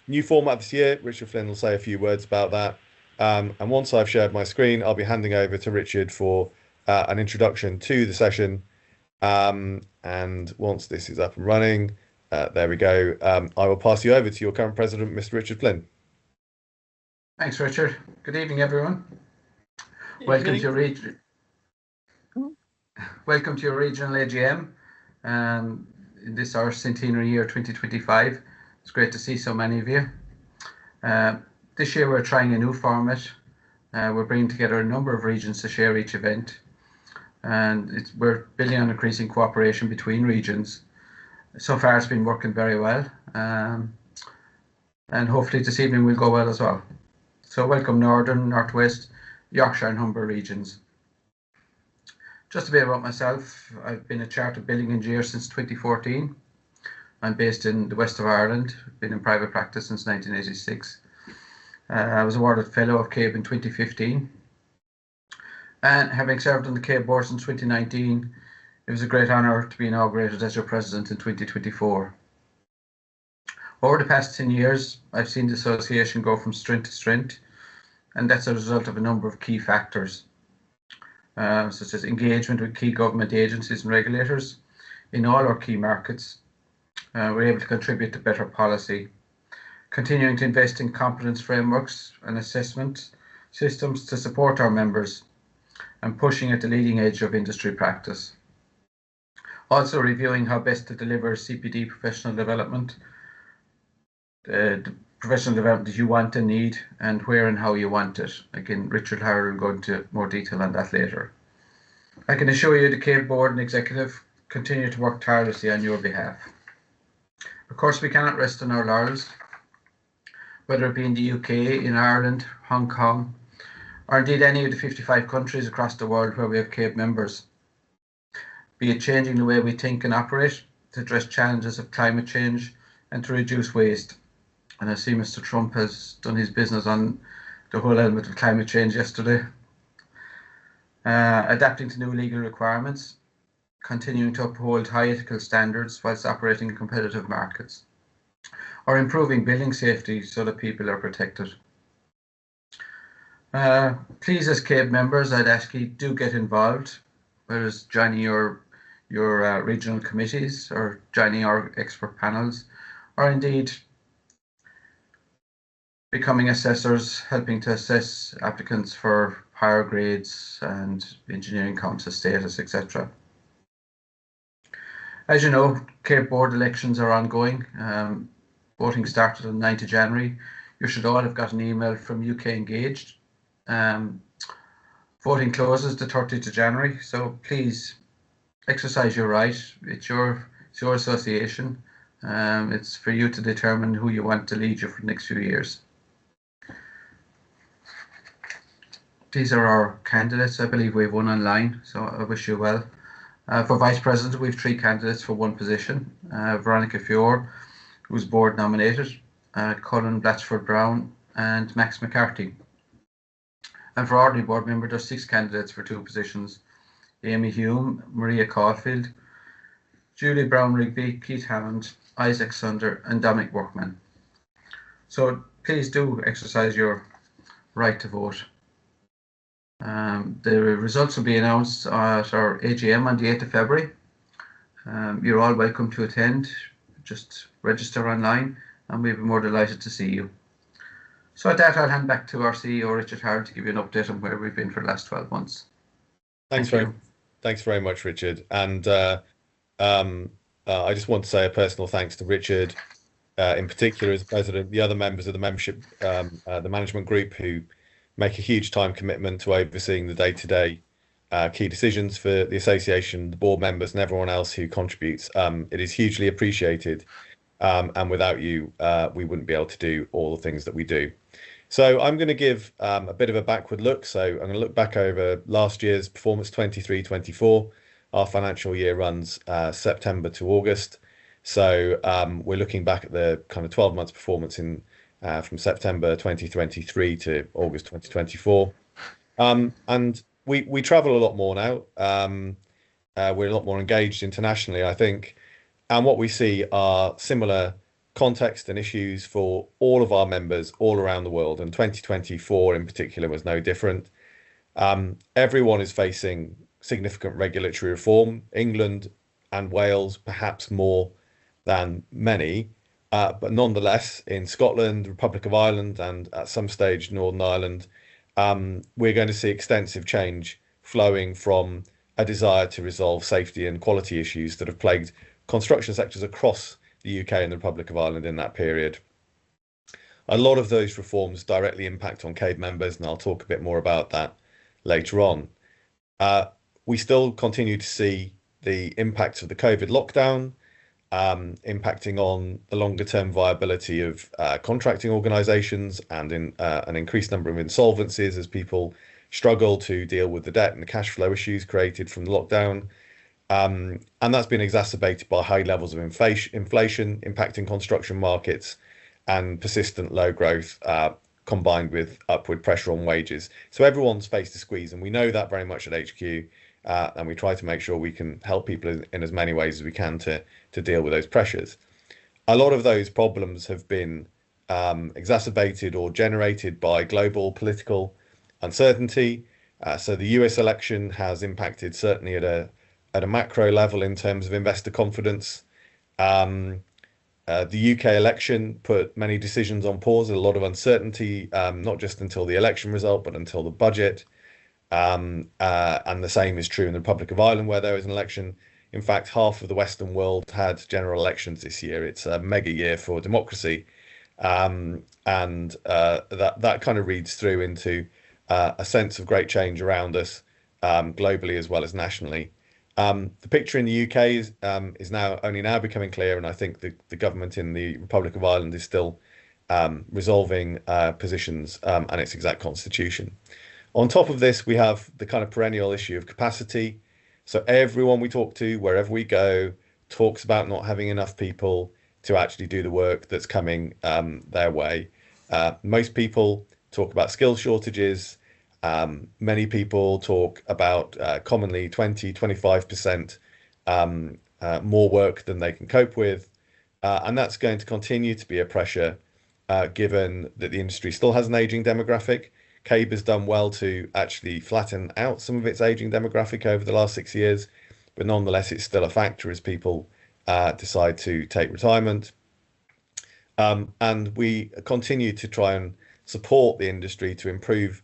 New format this year. Richard Flynn will say a few words about that. And once I've shared my screen, I'll be handing over to Richard for an introduction to the session. And once this is up and running, there we go. I will pass you over to your current president, Mr. Richard Flynn. Thanks, Richard. Good evening, everyone. Welcome to your regional AGM. In this our centenary year 2025. It's great to see so many of you. This year we're trying a new format. We're bringing together a number of regions to share each event, and we're building on increasing cooperation between regions. So far it's been working very well, and hopefully this evening will go well as well. So welcome Northern, Northwest, Yorkshire and Humber regions. Just a bit about myself. I've been a chartered building engineer since 2014. I'm based in the west of Ireland, been in private practice since 1986. I was awarded Fellow of CABE in 2015. And having served on the CABE board since 2019, it was a great honour to be inaugurated as your president in 2024. Over the past 10 years, I've seen the association go from strength to strength, and that's a result of a number of key factors, such as engagement with key government agencies and regulators in all our key markets. We're able to contribute to better policy, continuing to invest in competence frameworks and assessment systems to support our members, and pushing at the leading edge of industry practice. Also reviewing how best to deliver CPD professional development, the professional development that you want and need, and where and how you want it. Again, Richard Harral will go into more detail on that later. I can assure you the CABE board and executive continue to work tirelessly on your behalf. Of course, we cannot rest on our laurels, whether it be in the UK, in Ireland, Hong Kong, or indeed any of the 55 countries across the world where we have CABE members. Be it changing the way we think and operate to address challenges of climate change and to reduce waste. And I see Mr. Trump has done his business on the whole element of climate change yesterday. Adapting to new legal requirements, continuing to uphold high ethical standards whilst operating in competitive markets, or improving building safety so that people are protected. Please, as CABE members, I'd ask you do get involved, whether it's joining your regional committees or joining our expert panels, or indeed becoming assessors, helping to assess applicants for higher grades and engineering council status, etc. As you know, CABE board elections are ongoing. Voting started on 9th of January. You should all have got an email from UK Engaged. Voting closes the 30th of January, so please exercise your right. It's your association. It's for you to determine who you want to lead you for the next few years. These are our candidates. I believe we have one online, so I wish you well. For Vice President, we have 3 candidates for 1 position. Veronica Fiore, who's board nominated, Colin Blatchford-Brown and Max McCarthy. And for ordinary board member, there's 6 candidates for 2 positions. Amy Hume, Maria Caulfield, Julie Brown-Rigby, Keith Hammond, Isaac Sunder and Dominic Workman. So please do exercise your right to vote. The results will be announced at our AGM on the 8th of February. You're all welcome to attend. Just register online and we'll be more delighted to see you. So at that, I'll hand back to our CEO, Richard Harral, to give you an update on where we've been for the last 12 months. Thanks very much, Richard. And I just want to say a personal thanks to Richard, in particular as president, the other members of the membership, the management group who make a huge time commitment to overseeing the day-to-day key decisions for the association, the board members and everyone else who contributes. It is hugely appreciated. And without you, we wouldn't be able to do all the things that we do. So I'm going to give a bit of a backward look. So I'm going to look back over last year's performance, 23-24. Our financial year runs September to August. So we're looking back at the kind of 12 months performance in from September 2023 to August 2024. And we travel a lot more now. We're a lot more engaged internationally, I think. And what we see are similar context and issues for all of our members all around the world, and 2024 in particular was no different. Everyone is facing significant regulatory reform. England and Wales, perhaps more than many, but nonetheless, in Scotland, Republic of Ireland, and at some stage Northern Ireland, we're going to see extensive change flowing from a desire to resolve safety and quality issues that have plagued construction sectors across the UK and the Republic of Ireland in that period. A lot of those reforms directly impact on CABE members, and I'll talk a bit more about that later on. We still continue to see the impacts of the COVID lockdown impacting on the longer term viability of contracting organisations and in an increased number of insolvencies as people struggle to deal with the debt and the cash flow issues created from the lockdown. And that's been exacerbated by high levels of inflation impacting construction markets and persistent low growth combined with upward pressure on wages. So everyone's faced a squeeze, and we know that very much at HQ. And we try to make sure we can help people in as many ways as we can to deal with those pressures. A lot of those problems have been exacerbated or generated by global political uncertainty. So the US election has impacted certainly at a macro level in terms of investor confidence. The UK election put many decisions on pause, a lot of uncertainty, not just until the election result, but until the budget. And the same is true in the Republic of Ireland, where there is an election. In fact, half of the Western world had general elections this year. It's a mega year for democracy. And that kind of reads through into a sense of great change around us, globally as well as nationally. The picture in the UK is now only now becoming clear, and I think the government in the Republic of Ireland is still resolving positions and its exact constitution. On top of this, we have the kind of perennial issue of capacity. So everyone we talk to, wherever we go, talks about not having enough people to actually do the work that's coming their way. Most people talk about skill shortages. Many people talk about commonly 20, 25% more work than they can cope with. And that's going to continue to be a pressure given that the industry still has an aging demographic. CABE has done well to actually flatten out some of its aging demographic over the last 6 years, but nonetheless, it's still a factor as people decide to take retirement. And we continue to try and support the industry to improve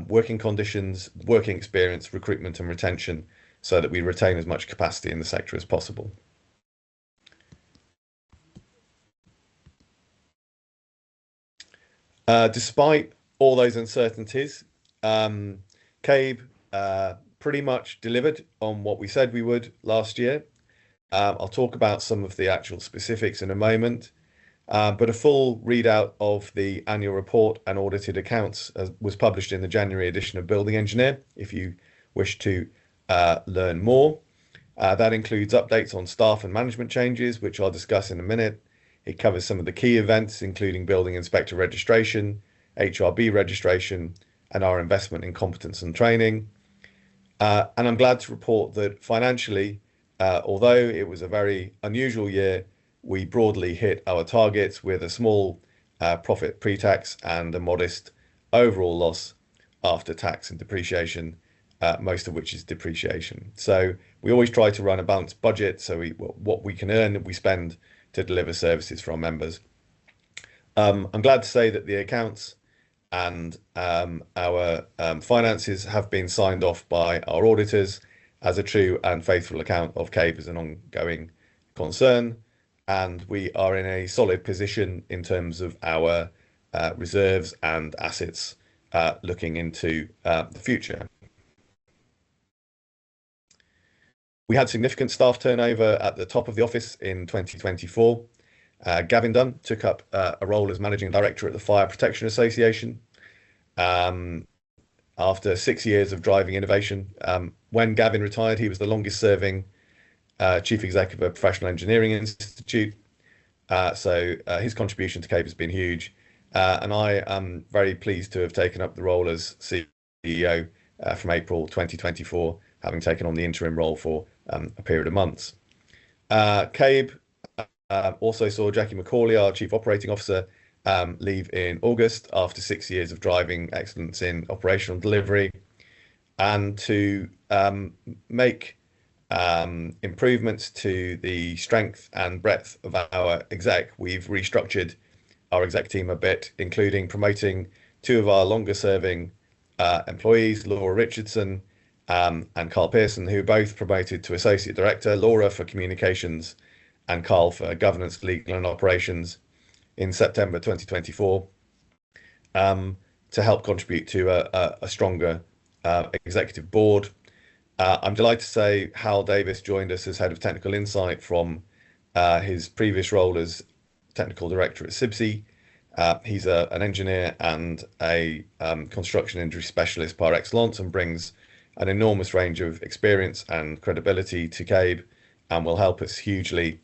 working conditions, working experience, recruitment and retention so that we retain as much capacity in the sector as possible. Despite all those uncertainties, CABE pretty much delivered on what we said we would last year. I'll talk about some of the actual specifics in a moment, but a full readout of the annual report and audited accounts was published in the January edition of Building Engineer, if you wish to learn more. That includes updates on staff and management changes, which I'll discuss in a minute. It covers some of the key events, including building inspector registration, HRB registration, and our investment in competence and training. And I'm glad to report that financially, although it was a very unusual year, we broadly hit our targets with a small profit pre-tax and a modest overall loss after tax and depreciation, most of which is depreciation. So we always try to run a balanced budget, so what we can earn, we spend to deliver services for our members. I'm glad to say that the accounts and our finances have been signed off by our auditors as a true and faithful account of CABE as an ongoing concern, and we are in a solid position in terms of our reserves and assets looking into the future. We had significant staff turnover at the top of the office in 2024. Gavin Dunn took up a role as Managing Director at the Fire Protection Association after 6 years of driving innovation. When Gavin retired, he was the longest serving Chief Executive of Professional Engineering Institute. So his contribution to CABE has been huge. And I am very pleased to have taken up the role as CEO from April 2024, having taken on the interim role for a period of months. CABE Also saw Jackie McCauley, our Chief Operating Officer, leave in August after 6 years of driving excellence in operational delivery. And to make improvements to the strength and breadth of our exec, we've restructured our exec team a bit, including promoting two of our longer serving employees, Laura Richardson and Carl Pearson, who both promoted to Associate Director, Laura for Communications and Carl for Governance, Legal and Operations in September 2024, to help contribute to a stronger executive board. I'm delighted to say Hal Davis joined us as Head of Technical Insight from his previous role as Technical Director at CIBSE. He's an engineer and a construction industry specialist par excellence, and brings an enormous range of experience and credibility to CABE, and will help us hugely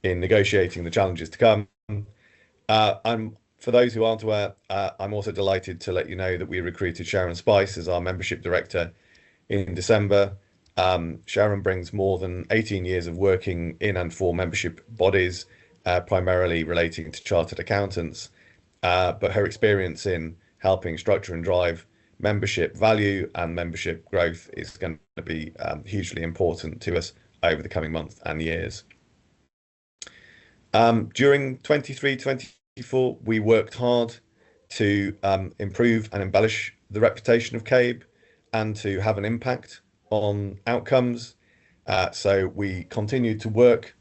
in negotiating the challenges to come. For those who aren't aware, I'm also delighted to let you know that we recruited Sharon Spice as our Membership Director in December. Sharon brings more than 18 years of working in and for membership bodies, primarily relating to chartered accountants. But her experience in helping structure and drive membership value and membership growth is going to be hugely important to us over the coming months and years. During 23-24, we worked hard to improve and embellish the reputation of CABE and to have an impact on outcomes. So we continued to work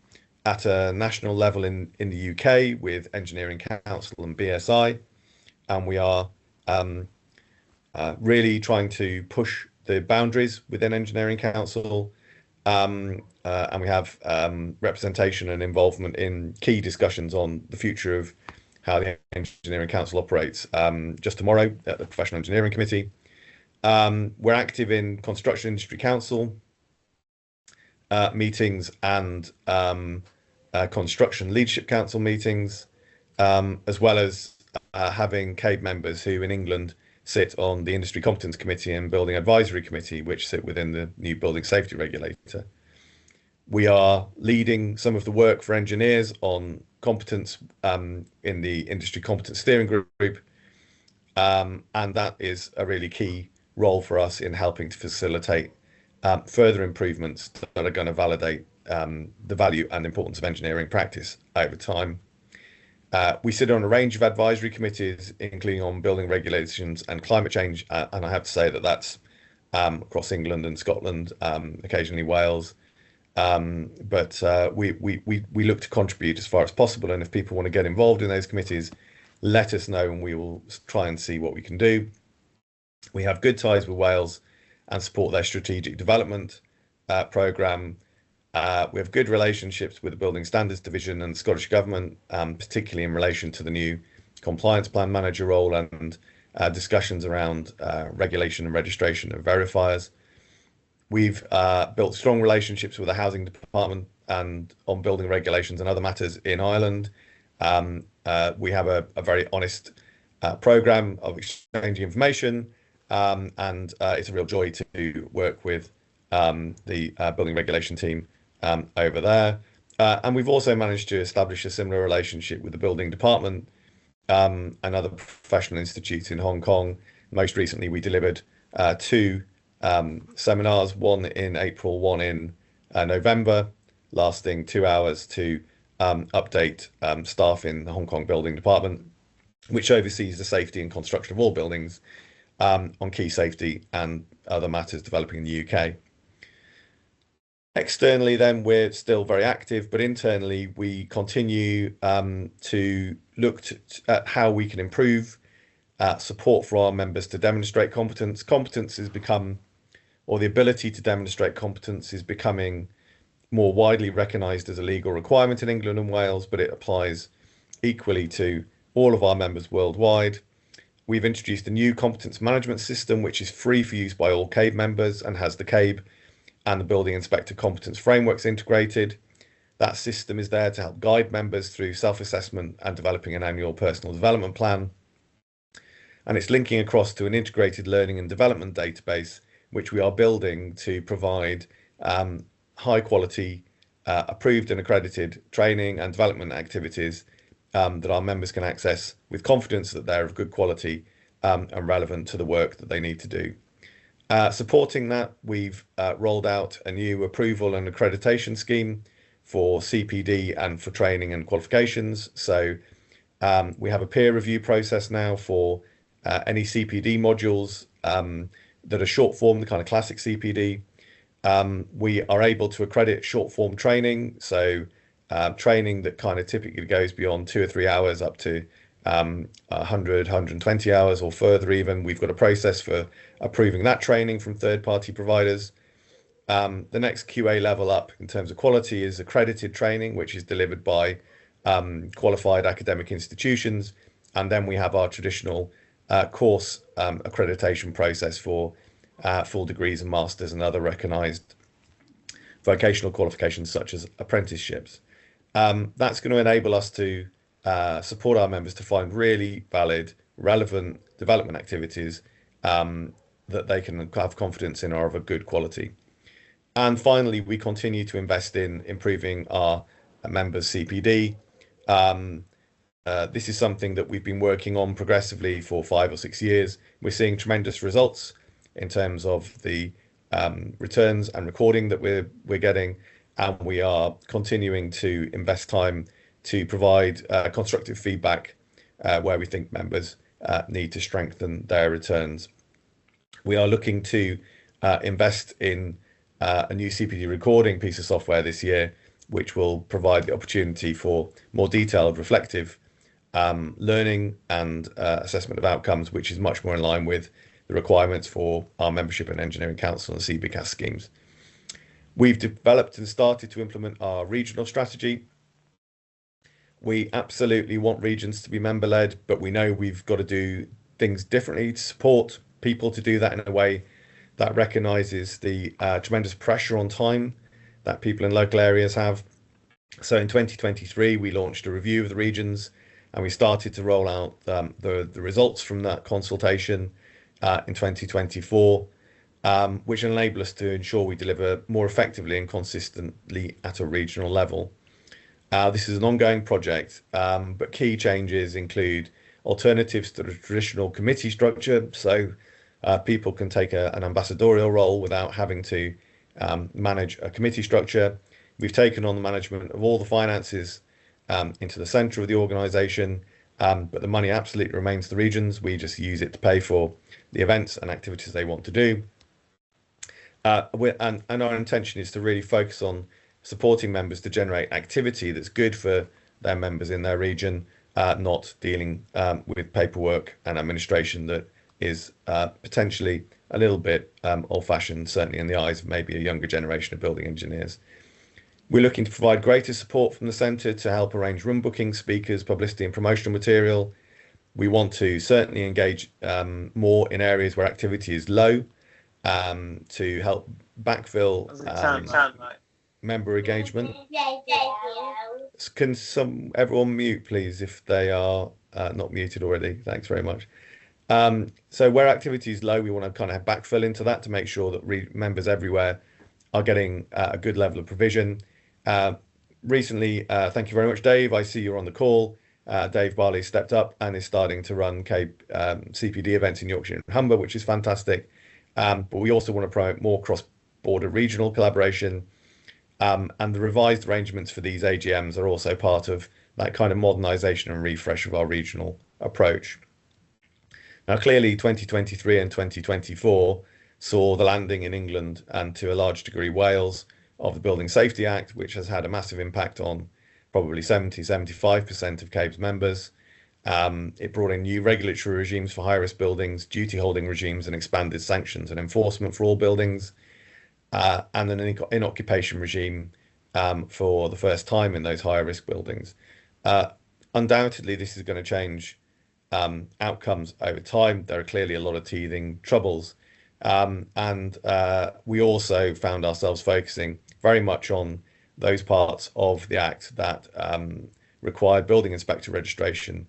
at a national level in the UK with Engineering Council and BSI, and we are really trying to push the boundaries within Engineering Council, and we have representation and involvement in key discussions on the future of how the Engineering Council operates. Just tomorrow at the Professional Engineering Committee. We're active in Construction Industry Council meetings and Construction Leadership Council meetings, as well as having CABE members who in England sit on the Industry Competence Committee and Building Advisory Committee, which sit within the new Building Safety Regulator. We are leading some of the work for engineers on competence in the Industry Competence Steering Group, and that is a really key role for us in helping to facilitate further improvements that are going to validate the value and importance of engineering practice over time. We sit on a range of advisory committees, including on building regulations and climate change, and I have to say that that's across England and Scotland, occasionally Wales. But we look to contribute as far as possible, and if people want to get involved in those committees, let us know and we will try and see what we can do. We have good ties with Wales and support their strategic development programme. We have good relationships with the Building Standards Division and the Scottish Government, particularly in relation to the new Compliance Plan Manager role and discussions around regulation and registration of verifiers. We've built strong relationships with the Housing Department and on building regulations and other matters in Ireland. We have a very honest programme of exchanging information, and it's a real joy to work with the building regulation team over there. And we've also managed to establish a similar relationship with the Building Department and other professional institutes in Hong Kong. Most recently, we delivered two seminars, one in April, one in November, lasting 2 hours to update staff in the Hong Kong Building Department, which oversees the safety and construction of all buildings, on key safety and other matters developing in the UK. Externally, then, we're still very active, but internally, we continue to look at how we can improve support for our members to demonstrate competence. Competence has become, or the ability to demonstrate competence is becoming more widely recognised as a legal requirement in England and Wales, but it applies equally to all of our members worldwide. We've introduced a new competence management system, which is free for use by all CABE members and has the CABE and the Building Inspector competence frameworks integrated. That system is there to help guide members through self-assessment and developing an annual personal development plan. And it's linking across to an integrated learning and development database, which we are building to provide high quality approved and accredited training and development activities that our members can access with confidence that they're of good quality and relevant to the work that they need to do. Supporting that, we've rolled out a new approval and accreditation scheme for CPD and for training and qualifications. So we have a peer review process now for any CPD modules that are short form, the kind of classic CPD. We are able to accredit short form training, so training that kind of typically goes beyond 2 or 3 hours up to 100, 120 hours or further even. We've got a process for approving that training from third-party providers. The next QA level up in terms of quality is accredited training, which is delivered by qualified academic institutions. And then we have our traditional course accreditation process for full degrees and masters and other recognised vocational qualifications such as apprenticeships. That's going to enable us to support our members to find really valid, relevant development activities that they can have confidence in are of a good quality. And finally, we continue to invest in improving our members' CPD. This is something that we've been working on progressively for 5 or 6 years. We're seeing tremendous results in terms of the returns and recording that we're getting, and we are continuing to invest time to provide constructive feedback where we think members need to strengthen their returns. We are looking to invest in a new CPD recording piece of software this year, which will provide the opportunity for more detailed, reflective learning and assessment of outcomes, which is much more in line with the requirements for our Membership and Engineering Council and CBCAS schemes. We've developed and started to implement our regional strategy. We absolutely want regions to be member-led, but we know we've got to do things differently to support people to do that in a way that recognises the tremendous pressure on time that people in local areas have. So in 2023, we launched a review of the regions, and we started to roll out the results from that consultation in 2024, which enable us to ensure we deliver more effectively and consistently at a regional level. This is an ongoing project, but key changes include alternatives to the traditional committee structure, so people can take an ambassadorial role without having to manage a committee structure. We've taken on the management of all the finances into the centre of the organisation, but the money absolutely remains the regions. We just use it to pay for the events and activities they want to do. And our intention is to really focus on supporting members to generate activity that's good for their members in their region, not dealing with paperwork and administration that is potentially a little bit old-fashioned, certainly in the eyes of maybe a younger generation of building engineers. We're looking to provide greater support from the centre to help arrange room bookings, speakers, publicity and promotional material. We want to certainly engage more in areas where activity is low to help backfill member engagement. Can everyone mute, please, if they are not muted already? Thanks very much. So where activity is low, we want to kind of backfill into that to make sure that members everywhere are getting a good level of provision. Recently, thank you very much, Dave. I see you're on the call. Dave Barley stepped up and is starting to run CABE CPD events in Yorkshire and Humber, which is fantastic. But we also want to promote more cross-border regional collaboration. And the revised arrangements for these AGMs are also part of that kind of modernisation and refresh of our regional approach. Now, clearly, 2023 and 2024 saw the landing in England and to a large degree Wales of the Building Safety Act, which has had a massive impact on probably 75% of CABE's members. It brought in new regulatory regimes for high-risk buildings, duty holding regimes and expanded sanctions and enforcement for all buildings, and an in-occupation regime for the first time in those higher risk buildings. Undoubtedly, this is going to change outcomes over time. There are clearly a lot of teething troubles. And we also found ourselves focusing very much on those parts of the Act that required building inspector registration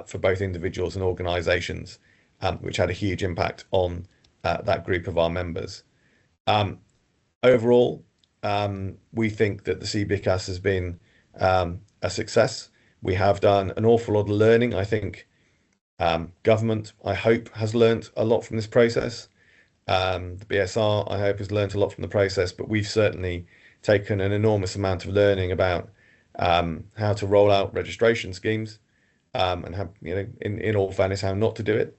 for both individuals and organisations, which had a huge impact on that group of our members. Overall, we think that the CBCAS has been a success. We have done an awful lot of learning. I think government, I hope, has learnt a lot from this process. The BSR, I hope, has learnt a lot from the process, but we've certainly taken an enormous amount of learning about how to roll out registration schemes and how, in all fairness, how not to do it.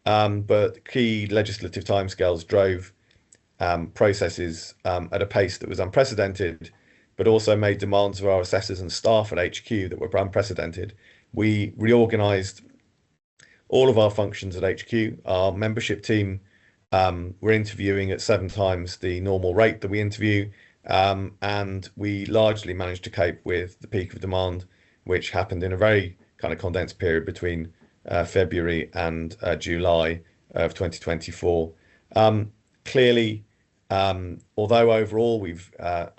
But key legislative timescales drove processes at a pace that was unprecedented, but also made demands of our assessors and staff at HQ that were unprecedented. We reorganised all of our functions at HQ. Our membership team were interviewing at 7 times the normal rate that we interview, and we largely managed to cope with the peak of demand, which happened in a very kind of condensed period between February and July of 2024. Clearly, although overall we've had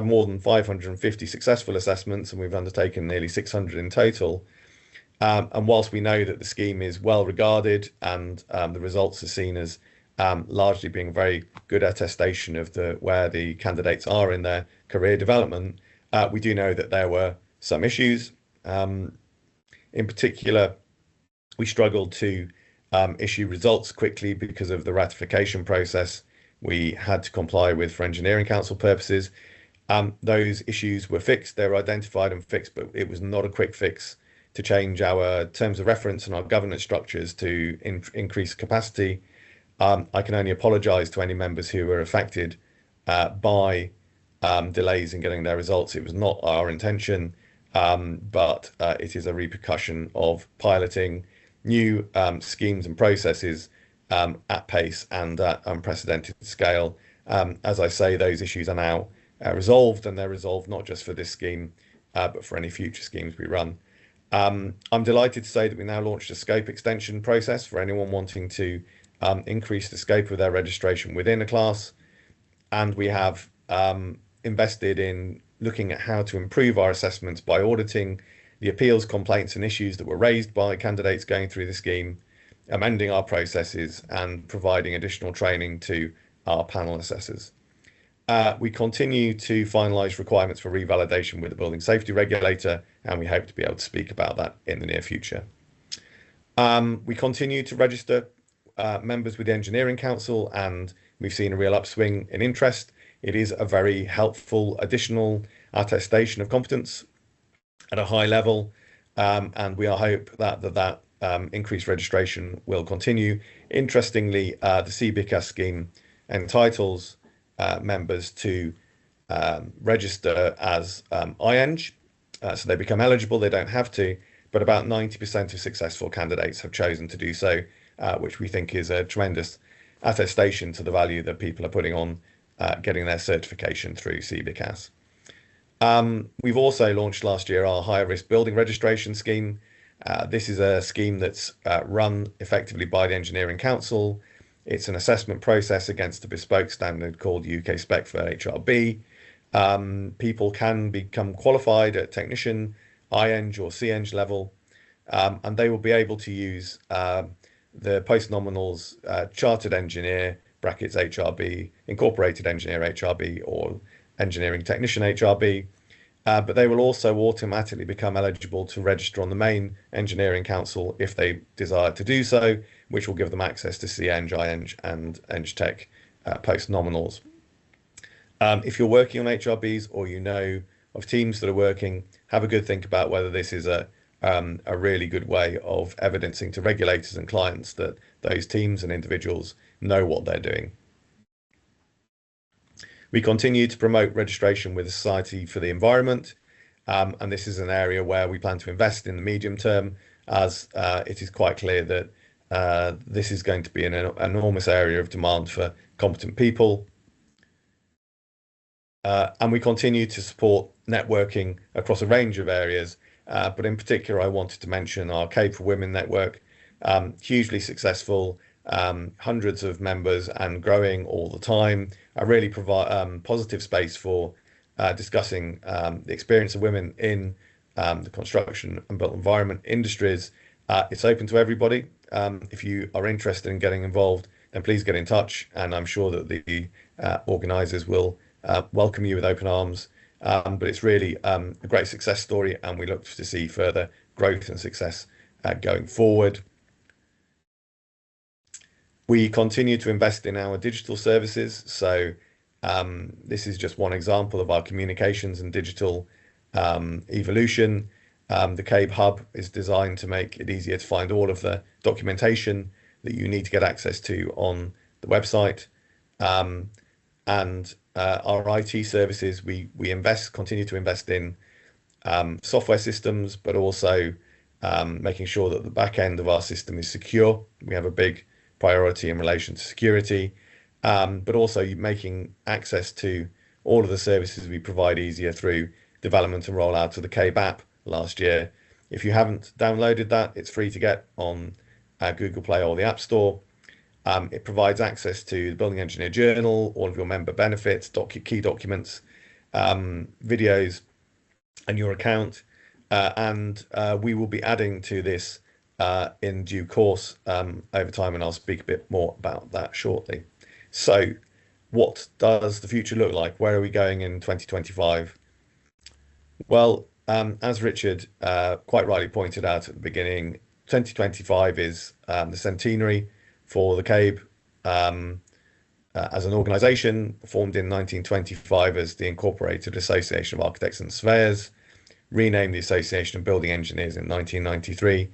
more than 550 successful assessments and we've undertaken nearly 600 in total. And whilst we know that the scheme is well regarded and the results are seen as largely being a very good attestation of where the candidates are in their career development, we do know that there were some issues. In particular, we struggled to issue results quickly because of the ratification process we had to comply with for Engineering Council purposes. Those issues were fixed, they were identified and fixed, but it was not a quick fix to change our terms of reference and our governance structures to increase capacity. I can only apologise to any members who were affected by delays in getting their results. It was not our intention, but it is a repercussion of piloting new schemes and processes at pace and at unprecedented scale. As I say, those issues are now resolved, and they're resolved not just for this scheme, but for any future schemes we run. I'm delighted to say that we now launched a scope extension process for anyone wanting to increase the scope of their registration within a class. And we have invested in looking at how to improve our assessments by auditing the appeals, complaints and issues that were raised by candidates going through the scheme, amending our processes and providing additional training to our panel assessors. We continue to finalise requirements for revalidation with the building safety regulator, and we hope to be able to speak about that in the near future. We continue to register members with the Engineering Council, and we've seen a real upswing in interest. It is a very helpful additional attestation of competence at a high level, and we hope that increased registration will continue. Interestingly, the CBCAS scheme entitles members to register as IEng, so they become eligible. They don't have to, but about 90% of successful candidates have chosen to do so, which we think is a tremendous attestation to the value that people are putting on getting their certification through CBCAS. We've also launched last year our higher risk building registration scheme. This is a scheme that's run effectively by the Engineering Council. It's an assessment process against a bespoke standard called UK Spec for HRB. People can become qualified at technician, IEng or CEng level, and they will be able to use the post-nominals chartered engineer brackets HRB, incorporated engineer HRB, or engineering technician HRB. But they will also automatically become eligible to register on the main Engineering Council if they desire to do so, which will give them access to CEng, IEng and EngTech post-nominals. If you're working on HRBs or you know of teams that are working, have a good think about whether this is a really good way of evidencing to regulators and clients that those teams and individuals know what they're doing. We continue to promote registration with the Society for the Environment, and this is an area where we plan to invest in the medium term, as it is quite clear that this is going to be an enormous area of demand for competent people. And we continue to support networking across a range of areas, but in particular, I wanted to mention our CABE for Women network, hugely successful, hundreds of members and growing all the time. I really provide positive space for discussing the experience of women in the construction and built environment industries. It's open to everybody. If you are interested in getting involved, then please get in touch, and I'm sure that the organisers will welcome you with open arms. But it's really a great success story, and we look to see further growth and success going forward. We continue to invest in our digital services. So this is just one example of our communications and digital evolution. The CABE Hub is designed to make it easier to find all of the documentation that you need to get access to on the website. And our IT services, we continue to invest in software systems, but also making sure that the back end of our system is secure. We have a big priority in relation to security, but also making access to all of the services we provide easier through development and rollout of the CABE app last year. If you haven't downloaded that, it's free to get on Google Play or the App Store. It provides access to the Building Engineer Journal, all of your member benefits, key documents, videos, and your account. And we will be adding to this in due course over time, and I'll speak a bit more about that shortly. So what does the future look like? Where are we going in 2025? Well, as Richard quite rightly pointed out at the beginning, 2025 is the centenary for the CABE as an organisation, formed in 1925 as the Incorporated Association of Architects and Surveyors, renamed the Association of Building Engineers in 1993,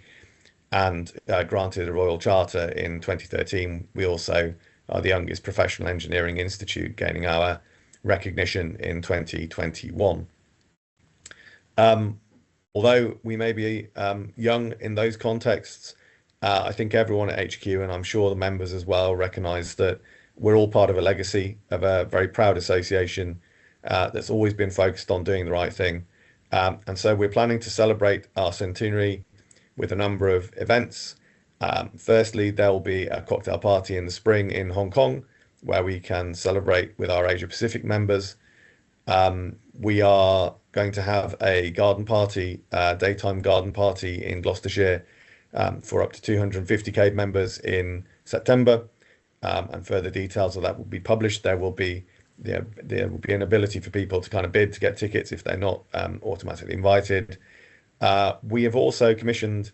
and granted a Royal Charter in 2013. We also are the youngest professional engineering institute, gaining our recognition in 2021. Although we may be young in those contexts, I think everyone at HQ, and I'm sure the members as well, recognise that we're all part of a legacy of a very proud association that's always been focused on doing the right thing. And so we're planning to celebrate our centenary with a number of events. Firstly, there will be a cocktail party in the spring in Hong Kong, where we can celebrate with our Asia Pacific members. We are going to have a garden party, daytime garden party in Gloucestershire for up to 250 CABE members in September, and further details of that will be published. There will be an ability for people to kind of bid to get tickets if they're not automatically invited. We have also commissioned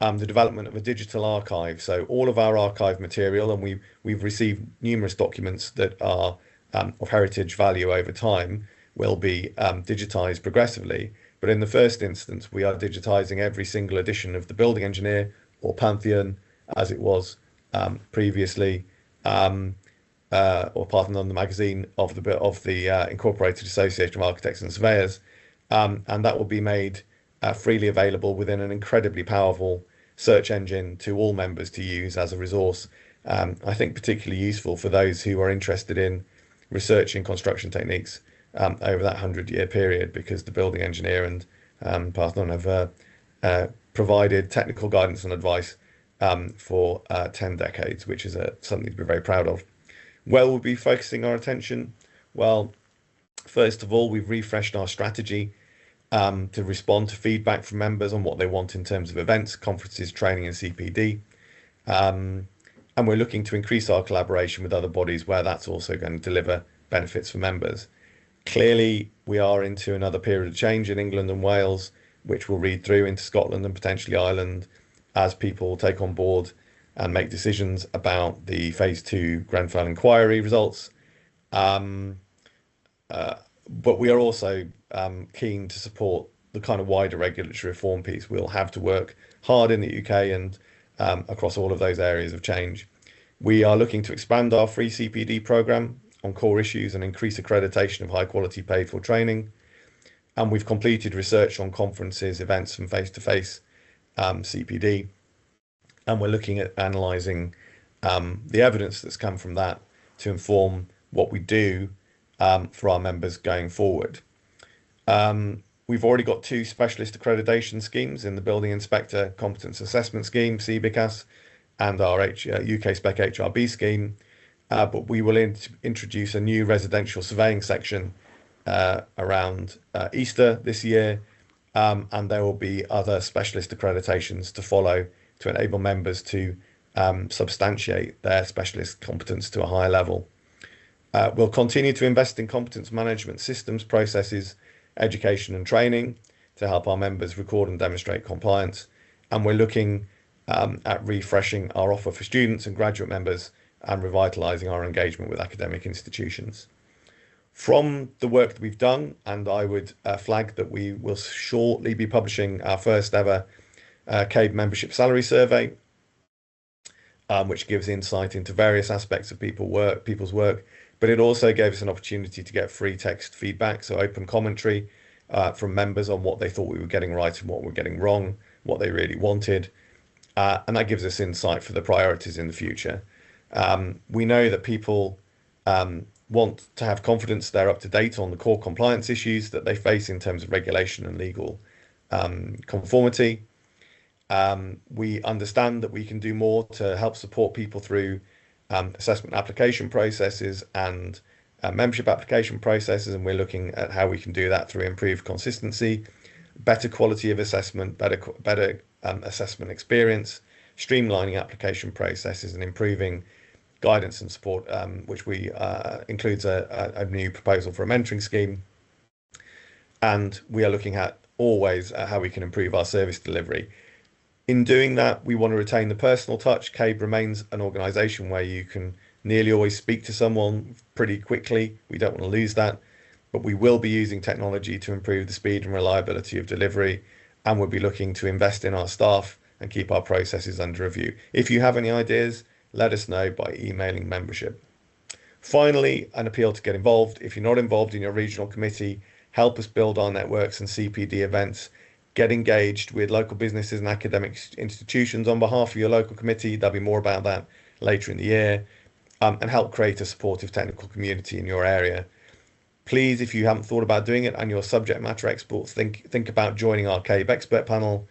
the development of a digital archive. So all of our archive material, and we've received numerous documents that are of heritage value over time, will be digitized progressively. But in the first instance, we are digitizing every single edition of the Building Engineer, or Pantheon, as it was previously, or Parthenon, the magazine of the Incorporated Association of Architects and Surveyors, and that will be made freely available within an incredibly powerful search engine to all members to use as a resource. I think particularly useful for those who are interested in researching construction techniques over that 100-year period, because the Building Engineer and Parthenon have provided technical guidance and advice for 10 decades, which is something to be very proud of. Where we'll be focusing our attention? Well, first of all, we've refreshed our strategy to respond to feedback from members on what they want in terms of events, conferences, training, and CPD. And we're looking to increase our collaboration with other bodies where that's also going to deliver benefits for members. Clearly, we are into another period of change in England and Wales, which will read through into Scotland and potentially Ireland as people take on board and make decisions about the phase 2 Grenfell inquiry results. But we are also keen to support the kind of wider regulatory reform piece. We'll have to work hard in the UK and across all of those areas of change. We are looking to expand our free CPD programme on core issues and increase accreditation of high quality paid for training. And we've completed research on conferences, events, and face-to-face CPD. And we're looking at analysing the evidence that's come from that to inform what we do for our members going forward. We've already got 2 specialist accreditation schemes in the Building Inspector Competence Assessment Scheme, CBICAS, and our UK Spec HRB scheme. But we will introduce a new residential surveying section around Easter this year, and there will be other specialist accreditations to follow to enable members to substantiate their specialist competence to a higher level. We'll continue to invest in competence management systems, processes, education and training to help our members record and demonstrate compliance. And we're looking at refreshing our offer for students and graduate members and revitalising our engagement with academic institutions. From the work that we've done, and I would flag that we will shortly be publishing our first ever CABE membership salary survey, which gives insight into various aspects of people's work, but it also gave us an opportunity to get free text feedback, so open commentary from members on what they thought we were getting right and what we're getting wrong, what they really wanted, and that gives us insight for the priorities in the future. We know that people want to have confidence they're up to date on the core compliance issues that they face in terms of regulation and legal conformity. We understand that we can do more to help support people through assessment application processes and membership application processes, and we're looking at how we can do that through improved consistency, better quality of assessment, better assessment experience, streamlining application processes, and improving guidance and support, which we includes a new proposal for a mentoring scheme. And we are looking at always at how we can improve our service delivery. In doing that, we want to retain the personal touch. CABE remains an organisation where you can nearly always speak to someone pretty quickly. We don't want to lose that, but we will be using technology to improve the speed and reliability of delivery, and we'll be looking to invest in our staff and keep our processes under review. If you have any ideas, let us know by emailing membership. Finally, an appeal to get involved. If you're not involved in your regional committee, help us build our networks and CPD events. Get engaged with local businesses and academic institutions on behalf of your local committee. There'll be more about that later in the year, and help create a supportive technical community in your area. Please, if you haven't thought about doing it and you're subject matter experts, think about joining our CABE expert panel.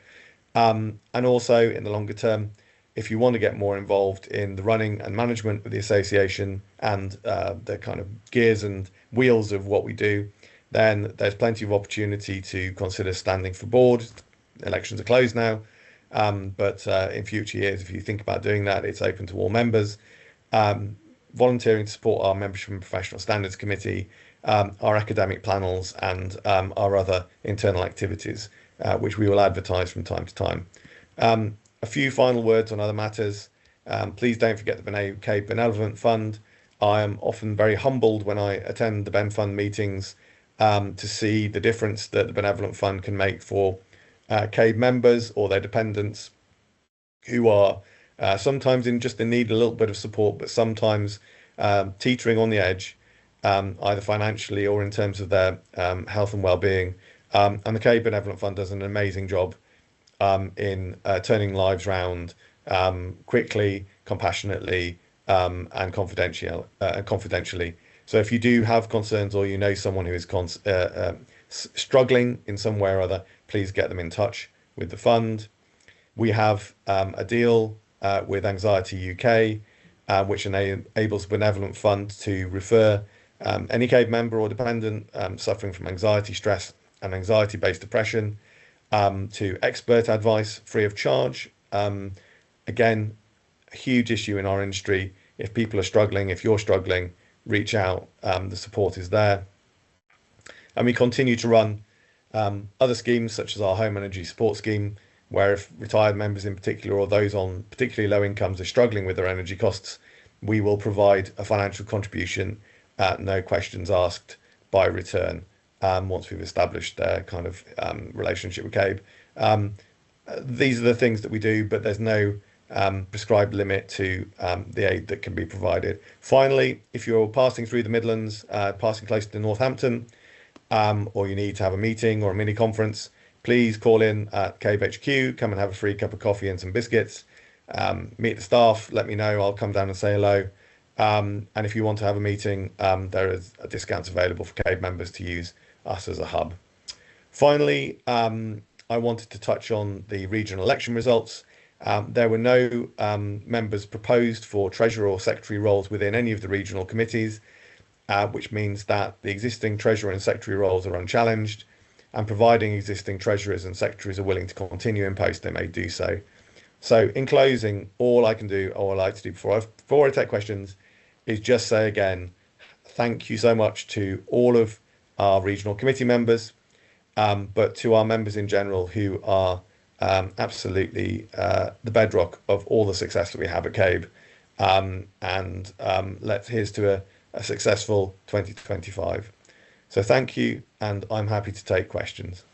And also in the longer term, if you want to get more involved in the running and management of the association and the kind of gears and wheels of what we do, then there's plenty of opportunity to consider standing for board. Elections are closed now, but in future years, if you think about doing that, it's open to all members. Volunteering to support our membership and professional standards committee, our academic panels, and our other internal activities, which we will advertise from time to time. A few final words on other matters. Please don't forget the CABE Benevolent Fund. I am often very humbled when I attend the Ben Fund meetings to see the difference that the Benevolent Fund can make for CABE members or their dependents who are sometimes in need a little bit of support, but sometimes teetering on the edge, either financially or in terms of their health and well-being. And the CABE Benevolent Fund does an amazing job in turning lives round quickly, compassionately, and confidentially. So if you do have concerns or you know someone who is struggling in some way or other, please get them in touch with the fund. We have a deal with Anxiety UK, which enables the Benevolent Fund to refer any CABE member or dependent suffering from anxiety, stress, and anxiety-based depression to expert advice free of charge. Again, a huge issue in our industry. If people are struggling, if you're struggling, reach out. The support is there. And we continue to run other schemes such as our home energy support scheme, where if retired members in particular or those on particularly low incomes are struggling with their energy costs, we will provide a financial contribution at no questions asked by return once we've established their kind of relationship with CABE. These are the things that we do, but there's no prescribed limit to the aid that can be provided. Finally, if you're passing through the Midlands, passing close to Northampton, or you need to have a meeting or a mini conference, please call in at CABE HQ, come and have a free cup of coffee and some biscuits, meet the staff, let me know, I'll come down and say hello. And if you want to have a meeting, there is a discounts available for CABE members to use us as a hub. Finally, I wanted to touch on the regional election results. There were no members proposed for treasurer or secretary roles within any of the regional committees, which means that the existing treasurer and secretary roles are unchallenged, and providing existing treasurers and secretaries are willing to continue in post, they may do so. So in closing, all I can do, or I like to do before I take questions, is just say again, thank you so much to all of our regional committee members, but to our members in general who are absolutely the bedrock of all the success that we have at CABE. Here's to a successful 2025. So thank you, and I'm happy to take questions.